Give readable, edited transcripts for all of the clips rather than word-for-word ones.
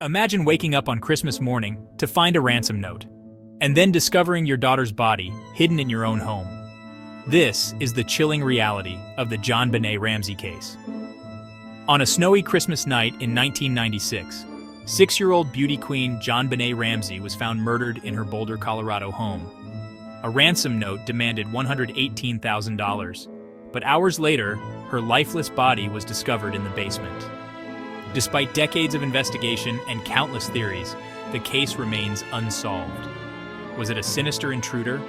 Imagine waking up on Christmas morning to find a ransom note, and then discovering your daughter's body hidden in your own home. This is the chilling reality of the JonBenét Ramsey case. On a snowy Christmas night in 1996, 6-year-old beauty queen JonBenét Ramsey was found murdered in her Boulder, Colorado home. A ransom note demanded $118,000, but hours later, her lifeless body was discovered in the basement. Despite decades of investigation and countless theories, the case remains unsolved. Was it a sinister intruder,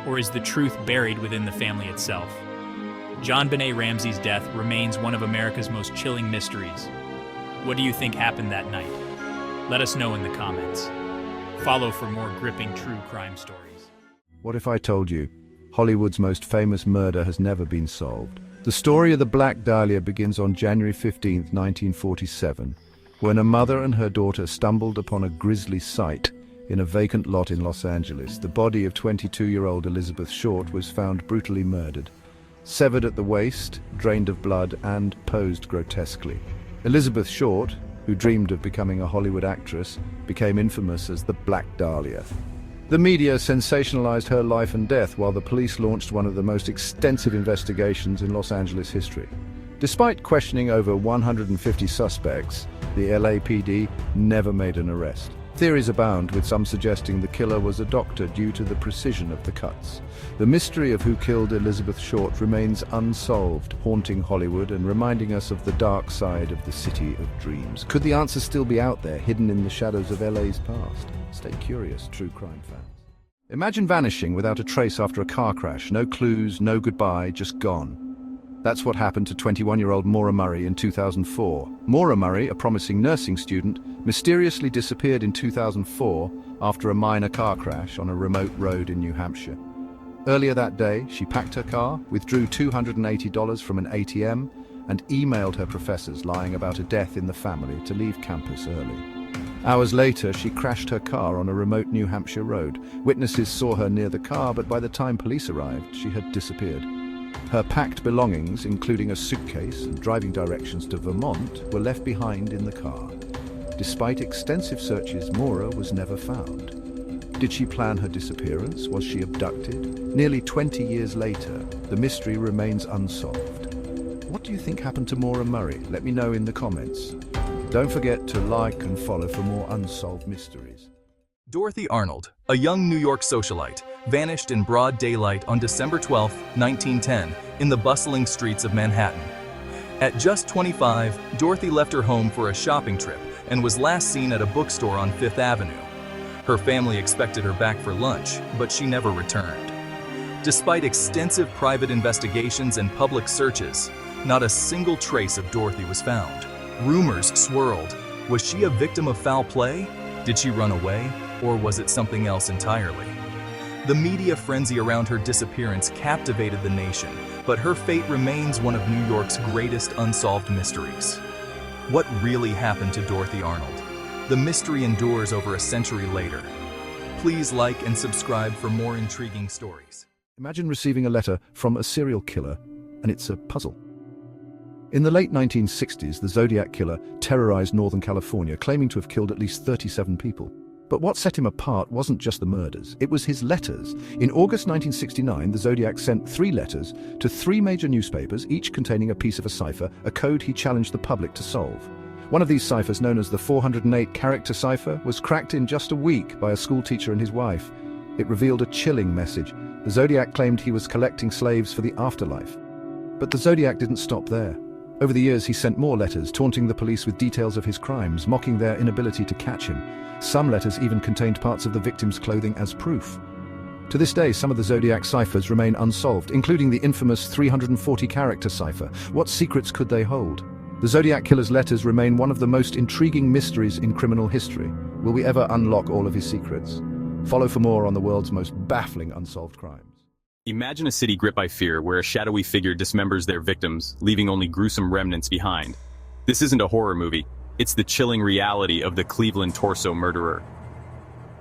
or is the truth buried within the family itself? JonBenét Ramsey's death remains one of America's most chilling mysteries. What do you think happened that night? Let us know in the comments. Follow for more gripping true crime stories. What if I told you Hollywood's most famous murder has never been solved? The story of the Black Dahlia begins on January 15, 1947, when a mother and her daughter stumbled upon a grisly sight in a vacant lot in Los Angeles. The body of 22-year-old Elizabeth Short was found brutally murdered, severed at the waist, drained of blood, and posed grotesquely. Elizabeth Short, who dreamed of becoming a Hollywood actress, became infamous as the Black Dahlia. The media sensationalized her life and death, while the police launched one of the most extensive investigations in Los Angeles history. Despite questioning over 150 suspects, the LAPD never made an arrest. Theories abound, with some suggesting the killer was a doctor due to the precision of the cuts. The mystery of who killed Elizabeth Short remains unsolved, haunting Hollywood and reminding us of the dark side of the city of dreams. Could the answer still be out there, hidden in the shadows of LA's past? Stay curious, true crime fans. Imagine vanishing without a trace after a car crash. No clues, no goodbye, just gone. That's what happened to 21-year-old Maura Murray in 2004. Maura Murray, a promising nursing student, mysteriously disappeared in 2004 after a minor car crash on a remote road in New Hampshire. Earlier that day, she packed her car, withdrew $280 from an ATM, and emailed her professors lying about a death in the family to leave campus early. Hours later, she crashed her car on a remote New Hampshire road. Witnesses saw her near the car, but by the time police arrived, she had disappeared. Her packed belongings, including a suitcase and driving directions to Vermont, were left behind in the car. Despite extensive searches, Maura was never found. Did she plan her disappearance? Was she abducted? Nearly 20 years later, the mystery remains unsolved. What do you think happened to Maura Murray? Let me know in the comments. Don't forget to like and follow for more unsolved mysteries. Dorothy Arnold, a young New York socialite, vanished in broad daylight on December 12, 1910, in the bustling streets of Manhattan. At just 25, Dorothy left her home for a shopping trip and was last seen at a bookstore on Fifth Avenue. Her family expected her back for lunch, but she never returned. Despite extensive private investigations and public searches, not a single trace of Dorothy was found. Rumors swirled. Was she a victim of foul play? Did she run away? Or was it something else entirely? The media frenzy around her disappearance captivated the nation, but her fate remains one of New York's greatest unsolved mysteries. What really happened to Dorothy Arnold? The mystery endures over a century later. Please like and subscribe for more intriguing stories. Imagine receiving a letter from a serial killer, and it's a puzzle. In the late 1960s, the Zodiac killer terrorized Northern California, claiming to have killed at least 37 people. But what set him apart wasn't just the murders, it was his letters. In August 1969, the Zodiac sent 3 letters to 3 major newspapers, each containing a piece of a cipher, a code he challenged the public to solve. One of these ciphers, known as the 408-character cipher, was cracked in just a week by a schoolteacher and his wife. It revealed a chilling message. The Zodiac claimed he was collecting slaves for the afterlife. But the Zodiac didn't stop there. Over the years, he sent more letters, taunting the police with details of his crimes, mocking their inability to catch him. Some letters even contained parts of the victim's clothing as proof. To this day, some of the Zodiac ciphers remain unsolved, including the infamous 340-character cipher. What secrets could they hold? The Zodiac killer's letters remain one of the most intriguing mysteries in criminal history. Will we ever unlock all of his secrets? Follow for more on the world's most baffling unsolved crimes. Imagine a city gripped by fear, where a shadowy figure dismembers their victims, leaving only gruesome remnants behind. This isn't a horror movie, it's the chilling reality of the Cleveland torso murderer.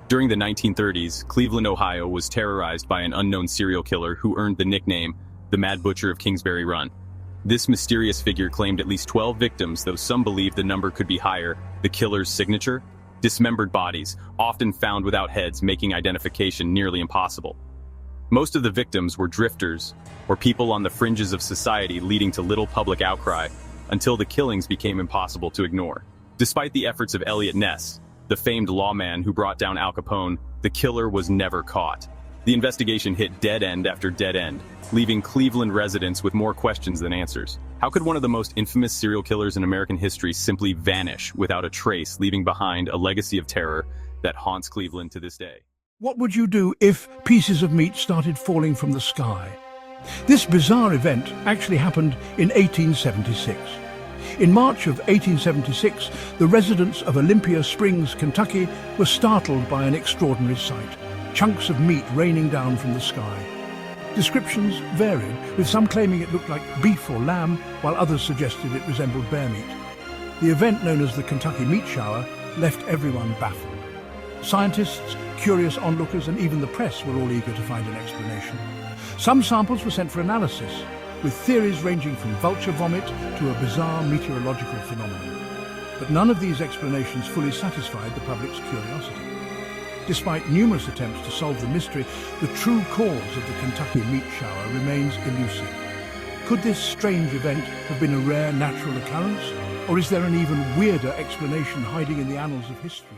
During the 1930s, Cleveland, Ohio was terrorized by an unknown serial killer who earned the nickname the Mad Butcher of Kingsbury Run. This mysterious figure claimed at least 12 victims, though some believe the number could be higher. The killer's signature? Dismembered bodies, often found without heads, making identification nearly impossible. Most of the victims were drifters, or people on the fringes of society, leading to little public outcry, until the killings became impossible to ignore. Despite the efforts of Eliot Ness, the famed lawman who brought down Al Capone, the killer was never caught. The investigation hit dead end after dead end, leaving Cleveland residents with more questions than answers. How could one of the most infamous serial killers in American history simply vanish without a trace, leaving behind a legacy of terror that haunts Cleveland to this day? What would you do if pieces of meat started falling from the sky? This bizarre event actually happened in 1876. In March of 1876, the residents of Olympia Springs, Kentucky, were startled by an extraordinary sight: chunks of meat raining down from the sky. Descriptions varied, with some claiming it looked like beef or lamb, while others suggested it resembled bear meat. The event, known as the Kentucky Meat Shower, left everyone baffled. Scientists, curious onlookers, and even the press were all eager to find an explanation. Some samples were sent for analysis, with theories ranging from vulture vomit to a bizarre meteorological phenomenon. But none of these explanations fully satisfied the public's curiosity. Despite numerous attempts to solve the mystery, the true cause of the Kentucky Meat Shower remains elusive. Could this strange event have been a rare natural occurrence, or is there an even weirder explanation hiding in the annals of history?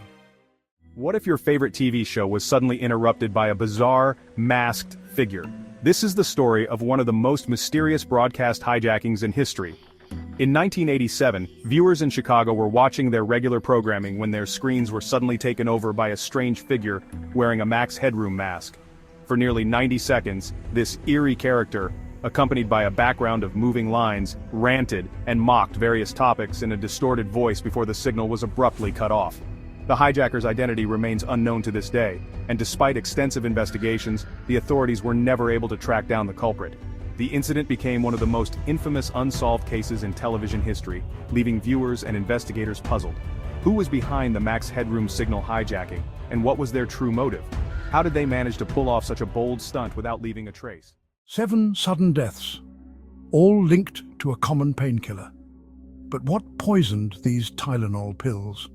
What if your favorite TV show was suddenly interrupted by a bizarre, masked figure? This is the story of one of the most mysterious broadcast hijackings in history. In 1987, viewers in Chicago were watching their regular programming when their screens were suddenly taken over by a strange figure wearing a Max Headroom mask. For nearly 90 seconds, this eerie character, accompanied by a background of moving lines, ranted and mocked various topics in a distorted voice before the signal was abruptly cut off. The hijacker's identity remains unknown to this day, and despite extensive investigations, the authorities were never able to track down the culprit. The incident became one of the most infamous unsolved cases in television history, leaving viewers and investigators puzzled. Who was behind the Max Headroom signal hijacking, and what was their true motive? How did they manage to pull off such a bold stunt without leaving a trace? 7 sudden deaths, all linked to a common painkiller. But what poisoned these Tylenol pills?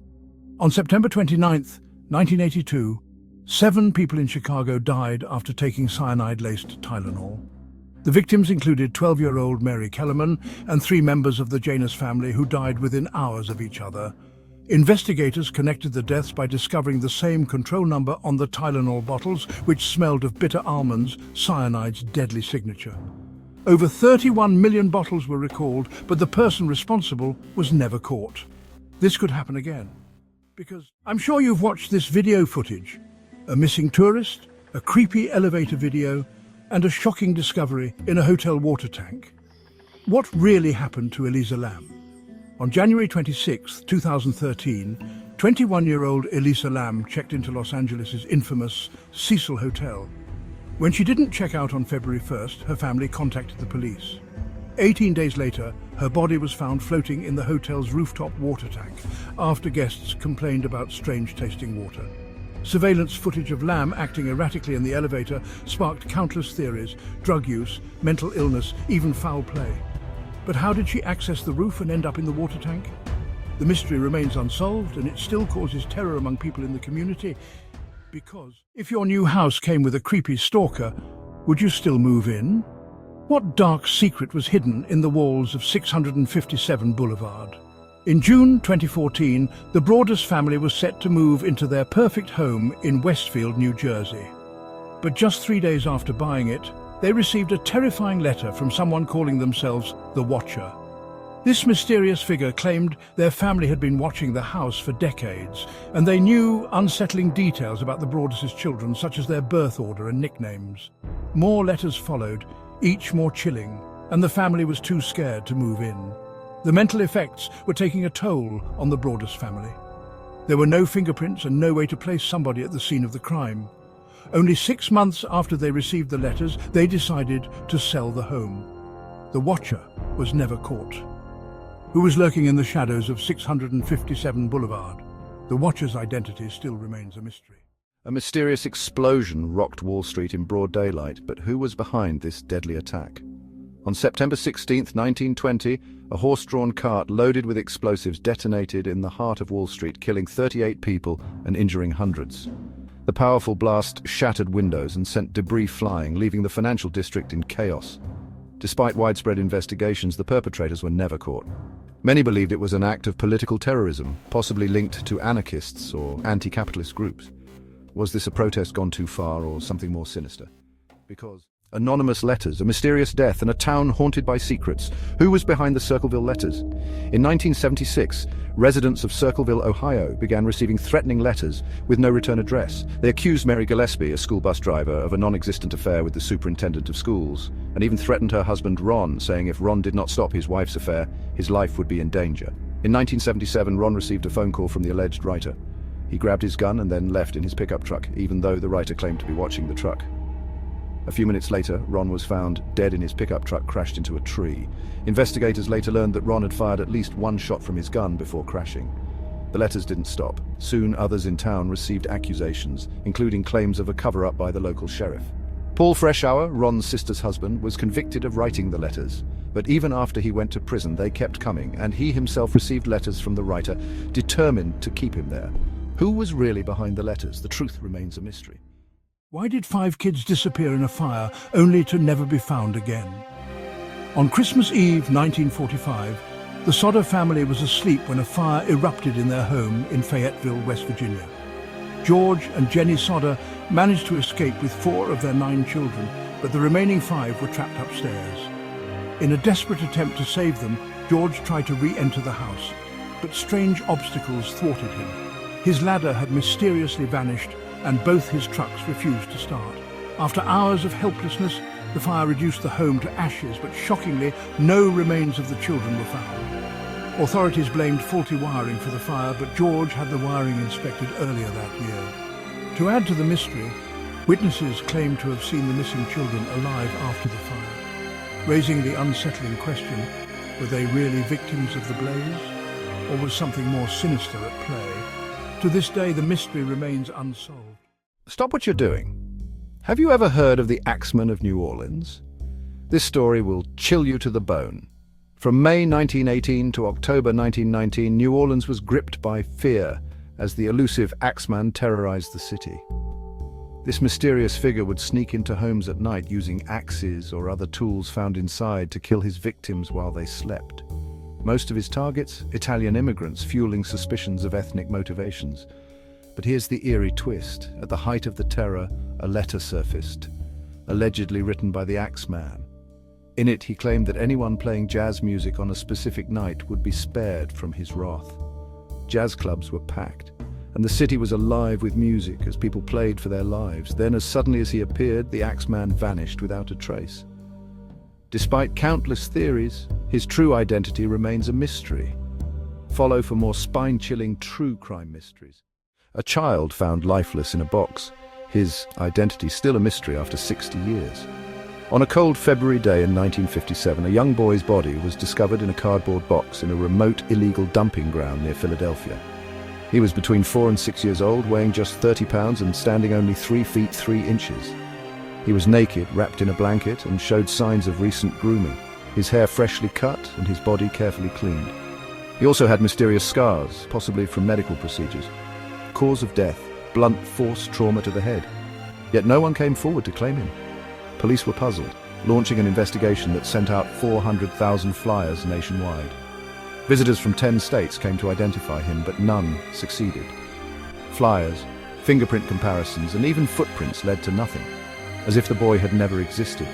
On September 29, 1982, 7 people in Chicago died after taking cyanide-laced Tylenol. The victims included 12-year-old Mary Kellerman and 3 members of the Janus family who died within hours of each other. Investigators connected the deaths by discovering the same control number on the Tylenol bottles, which smelled of bitter almonds, cyanide's deadly signature. Over 31 million bottles were recalled, but the person responsible was never caught. This could happen again. Because I'm sure you've watched this video footage. A missing tourist, a creepy elevator video, and a shocking discovery in a hotel water tank. What really happened to Elisa Lam? On January 26, 2013, 21-year-old Elisa Lam checked into Los Angeles' infamous Cecil Hotel. When she didn't check out on February 1st, her family contacted the police. 18 days later, her body was found floating in the hotel's rooftop water tank after guests complained about strange-tasting water. Surveillance footage of Lam acting erratically in the elevator sparked countless theories: drug use, mental illness, even foul play. But how did she access the roof and end up in the water tank? The mystery remains unsolved, and it still causes terror among people in the community. Because if your new house came with a creepy stalker, would you still move in? What dark secret was hidden in the walls of 657 Boulevard? In June 2014, the Broadus family was set to move into their perfect home in Westfield, New Jersey. But just 3 days after buying it, they received a terrifying letter from someone calling themselves the Watcher. This mysterious figure claimed their family had been watching the house for decades, and they knew unsettling details about the Broadus' children, such as their birth order and nicknames. More letters followed, each more chilling, and the family was too scared to move in. The mental effects were taking a toll on the Broadus family. There were no fingerprints and no way to place somebody at the scene of the crime. Only 6 months after they received the letters, they decided to sell the home. The Watcher was never caught. Who was lurking in the shadows of 657 Boulevard? The Watcher's identity still remains a mystery. A mysterious explosion rocked Wall Street in broad daylight, but who was behind this deadly attack? On September 16, 1920, a horse-drawn cart loaded with explosives detonated in the heart of Wall Street, killing 38 people and injuring hundreds. The powerful blast shattered windows and sent debris flying, leaving the financial district in chaos. Despite widespread investigations, the perpetrators were never caught. Many believed it was an act of political terrorism, possibly linked to anarchists or anti-capitalist groups. Was this a protest gone too far, or something more sinister? Because anonymous letters, a mysterious death, and a town haunted by secrets. Who was behind the Circleville letters? In 1976, residents of Circleville, Ohio, began receiving threatening letters with no return address. They accused Mary Gillespie, a school bus driver, of a non-existent affair with the superintendent of schools, and even threatened her husband Ron, saying if Ron did not stop his wife's affair, his life would be in danger. In 1977, Ron received a phone call from the alleged writer. He grabbed his gun and then left in his pickup truck, even though the writer claimed to be watching the truck. A few minutes later, Ron was found dead in his pickup truck, crashed into a tree. Investigators later learned that Ron had fired at least one shot from his gun before crashing. The letters didn't stop. Soon others in town received accusations, including claims of a cover-up by the local sheriff. Paul Freshour, Ron's sister's husband, was convicted of writing the letters. But even after he went to prison, they kept coming, and he himself received letters from the writer, determined to keep him there. Who was really behind the letters? The truth remains a mystery. Why did 5 kids disappear in a fire only to never be found again? On Christmas Eve 1945, the Sodder family was asleep when a fire erupted in their home in Fayetteville, West Virginia. George and Jenny Sodder managed to escape with 4 of their 9 children, but the remaining 5 were trapped upstairs. In a desperate attempt to save them, George tried to re-enter the house, but strange obstacles thwarted him. His ladder had mysteriously vanished, and both his trucks refused to start. After hours of helplessness, the fire reduced the home to ashes, but shockingly, no remains of the children were found. Authorities blamed faulty wiring for the fire, but George had the wiring inspected earlier that year. To add to the mystery, witnesses claimed to have seen the missing children alive after the fire, raising the unsettling question, were they really victims of the blaze, or was something more sinister at play? To this day, the mystery remains unsolved. Stop what you're doing. Have you ever heard of the Axeman of New Orleans? This story will chill you to the bone. From May 1918 to October 1919, New Orleans was gripped by fear as the elusive Axeman terrorized the city. This mysterious figure would sneak into homes at night using axes or other tools found inside to kill his victims while they slept. Most of his targets, Italian immigrants, fueling suspicions of ethnic motivations. But here's the eerie twist. At the height of the terror, a letter surfaced, allegedly written by the Axeman. In it, he claimed that anyone playing jazz music on a specific night would be spared from his wrath. Jazz clubs were packed, and the city was alive with music as people played for their lives. Then, as suddenly as he appeared, the Axeman vanished without a trace. Despite countless theories, his true identity remains a mystery. Follow for more spine-chilling true crime mysteries. A child found lifeless in a box. His identity still a mystery after 60 years. On a cold February day in 1957, a young boy's body was discovered in a cardboard box in a remote illegal dumping ground near Philadelphia. He was between 4 and 6 years old, weighing just 30 pounds and standing only 3 feet 3 inches. He was naked, wrapped in a blanket, and showed signs of recent grooming, his hair freshly cut and his body carefully cleaned. He also had mysterious scars, possibly from medical procedures. Cause of death, blunt force trauma to the head. Yet no one came forward to claim him. Police were puzzled, launching an investigation that sent out 400,000 flyers nationwide. Visitors from 10 states came to identify him, but none succeeded. Flyers, fingerprint comparisons, and even footprints led to nothing, as if the boy had never existed.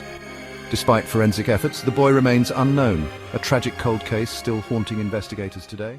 Despite forensic efforts, the boy remains unknown, a tragic cold case still haunting investigators today.